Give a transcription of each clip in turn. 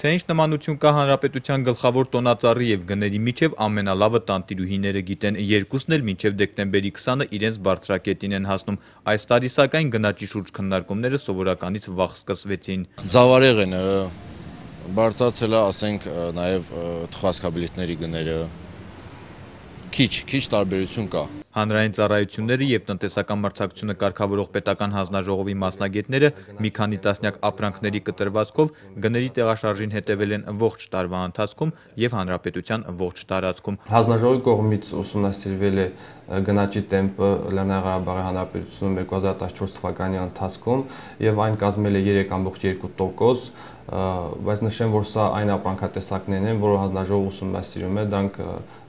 Թե ինչ նմանություն կա հանրապետության գլխավոր տոնածառի եւ գների միջև ամենալավը տանտիրուհիները գիտեն, երկուսն էլ մինչև դեկտեմբերի 20-ը իրենց բարձրակետին են հասնում։ Այս տարի սակայն գնաճի շուրջ քննարկումները սովորականից վաղ սկսվեցին։ Ձավարեղենը բարձրացել է, ասենք, նաեւ թխվածքաբիլիթների գները քիչ տարբերություն կա։ Հանրային ծառայությունները եւ տնտեսական մրցակցությունը կարգավորող պետական հանձնաժողովի մասնագետները մի քանի տասնյակ ապրանքների կտրվածքով գների տեղաշարժին հետևել են ողջ տարվա ընթացքում եւ հանրապետության ողջ տարածքում։ Հանձնաժողովի կողմից ուսումնասիրվել է գնաճի տեմպը Լեռնային Ղարաբաղի Հանրապետությունում 2014 թվականի ընթացքում եւ այն կազմել է 3.2%, բայց նշեմ, որ սա այն ապրանքատեսակներն են, որ հանձնաժողովը ուսումնասիրում է, դրանք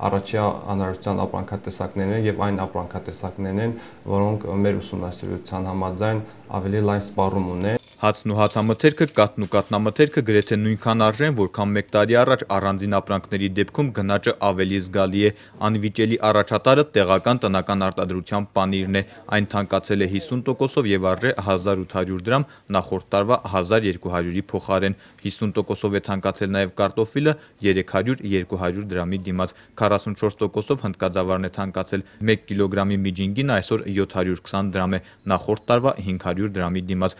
առաջի անհրաժեշտության ապրանքատեսակներն են եւ այն ապրանքատեսակներն են, որոնք մեր ուսումնասիրության համաձայն ավելի լայն սպառում ունեն։ Հացն ու հացամթերքը, կաթն ու կաթնամթերքը գրեթե նույնքան արժեն, որքան մեկ տարի առաջ առանձին ապրանքների դեպքում գնաճը ավելի զգալի է։ Անվիճելի առաջատարը տեղական տնական արտադրության պանիրն է։ Այն թանկացել է 50%-ով եւ արժե 1800 դրամ, նախորդ տարվա 1200-ի փոխարեն։ 50%-ով է թանկացել նաեւ կարտոֆիլը 300-200 դրամի դիմաց, 44%-ով հնդկաձավարն է թանկացել։ 1 կիլոգրամի միջինգին այսօր 720 դրամ է, նախորդ տարվա 500 դրամի դիմաց,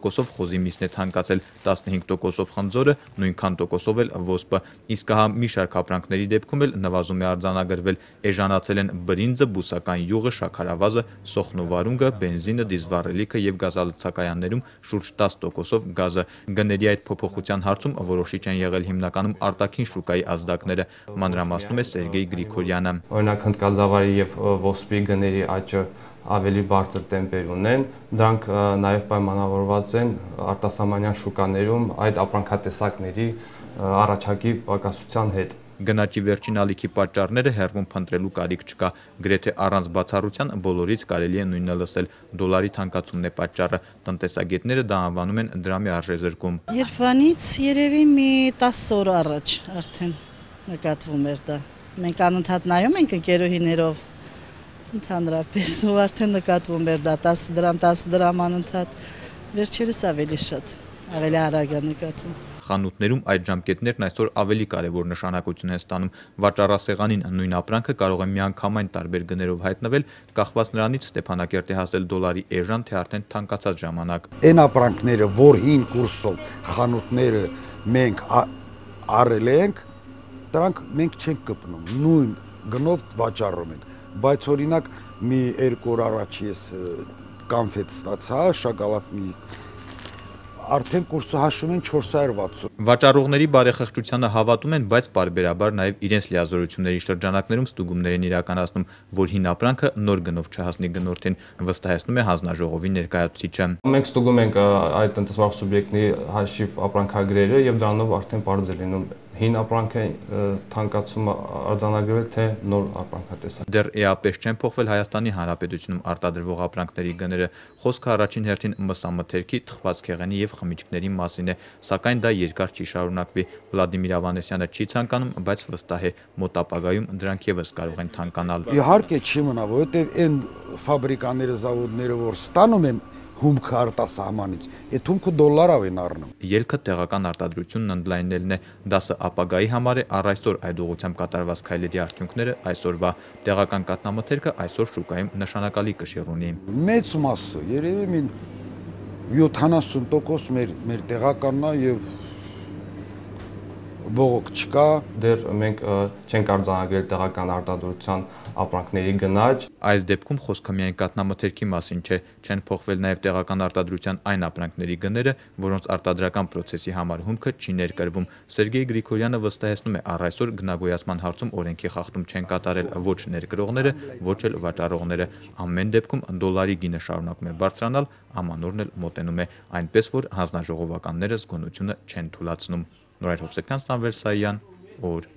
28%-ով խոզի միսն է թանկացել, 15%-ով խնձորը, նույնքան տոկոսով էլ ոսպը։ Իսկ հա մի շարք ապրանքների դեպքում էլ նվազում է արձանագրվել, էժանացել են բրինձը, բուսական յուղը, շաքարավազը, սոխն ու վարունգը, բենզինը, դիզվառելիքը եւ գազալցակայաններում շուրջ 10%-ով գազը։ Գների այդ փոփոխության հարցում որոշիչ են եղել հիմնականում արտաքին շուկայի ազդակները, մանրամասնում է Սերգեյ Գրիգորյանը։ Օրինակ հնդկաձավարի եւ ոսպի գների աճը ավելի բարձր տեմպեր ունեն, դրանք նաև պայմանավորված են արտասահմանյան շուկաներում այդ ապրանքատեսակների առաջարկի պակասության հետ։ Գնաճի վերջին ալիքի պատճառները հեռվում փնտրելու կարիք չկա, գրեթե առանց բացառության բոլորից կարելի է նույնը լսել, դոլարի թանկացումն է պատճառը, տնտեսագետները դա անվանում են դրամի արժեզրկում։ Երբանից երևի մի 10 օր առաջ արդեն նկատվում էր դա։ Մենք անընդհատ նայում ենք ընկերուհիներով ընդհանրապես ու արդեն նկատվում էր դա 10 դրամ անընդհատ, վերջերս ավելի շատ, ավելի արագ է նկատվում։ Խանութներում այդ ժամկետներն այսօր ավելի կարևոր նշանակություն են ստանում։ Վաճառասեղանին նույն ապրանքը կարող է միանգամայն տարբեր գներով հայտնվել, կախված նրանից Ստեփանակերտ է հասել դոլարի էժան, թե արդեն թանկացած ժամանակ։ Այն ապրանքները, որ հին կուրսով խանութները մենք առել ենք, դրանք մենք չենք կպնում, նույն գնով վաճառում ենք, բայց օրինակ մի 2 օր առաջ ես կոնֆետ ստացա, շոկոլադի արդեն կուրսը հաշվում են 460։ Վաճառողների բարեխղճությանը հավատում են, բայց պարբերաբար նաև իրենց լիազորությունների շրջանակներում ստուգումներ են իրականացնում, որ հին ապրանքը նոր գնով չհասնի գնորդին, վստահեցնում է հանձնաժողովի ներկայացուցիչը։ Մենք ստուգում ենք այդ տնտեսվարող սուբյեկտների հաշիվ ապրանքագրերը եւ դրանով արդեն պարզ է լինում հին ապրանքի թանկացումը արձանագրվել թե նոր ապրանքատեսակ։ Դեռ էապես չեն փոխվել Հայաստանի Հանրապետությունում արտադրվող ապրանքների գները, խոսքը առաջին հերթին մսամթերքի, թխվածքեղենի եւ խմիչքների մասին է, սակայն դա երկար չի շարունակվի։ Վլադիմիր Ավանեսյանը չի ցանկանում, բայց վստահ է, մոտ ապագայում դրանք եւս կարող են թանկանալ։ Իհարկե չի մնա, որովհետեւ այն ֆաբրիկաները, զավոդները, որ ստանում են հումքը արտասահմանից, այդ հումքը դոլարով են առնում։ Ելքը տեղական արտադրությունն ընդլայնելն է, դասը ապագայի համար է, առ այսօր այդ ուղղությամբ կատարված քայլերի արդյունքները այսօրվա, տեղական կաթնամթերքը այսօր շուկայում նշանակալի կշիռ ունի։ Մեծ մասը, երևի 70% մեր տեղականն է եւ բողոք չկա։ Դեռ մենք չենք արձանագրել տեղական արտադրության ապրանքների գնաճ։ Այս դեպքում խոսքը միայն կաթնամթերքի մասին չէ, չեն փոխվել նաև տեղական արտադրության այն ապրանքների գները, որոնց արտադրական process-ի համար հումքը չի ներկրվում։ Սերգեյ Գրիգորյանը վստահեցնում է, առ այսօր գնագոյացման հարցում օրենքի խախտում չեն կատարել ոչ ներկրողները, ոչ էլ վաճառողները։ Ամեն դեպքում դոլարի գինը շարունակում է բարձրանալ, ամանորն էլ մոտենում է, այնպես որ հանձնաժողովականները զգոնությունը չեն թուլացնում։ Նորայր Հովսեփյան, Սամվել Սայյան, օր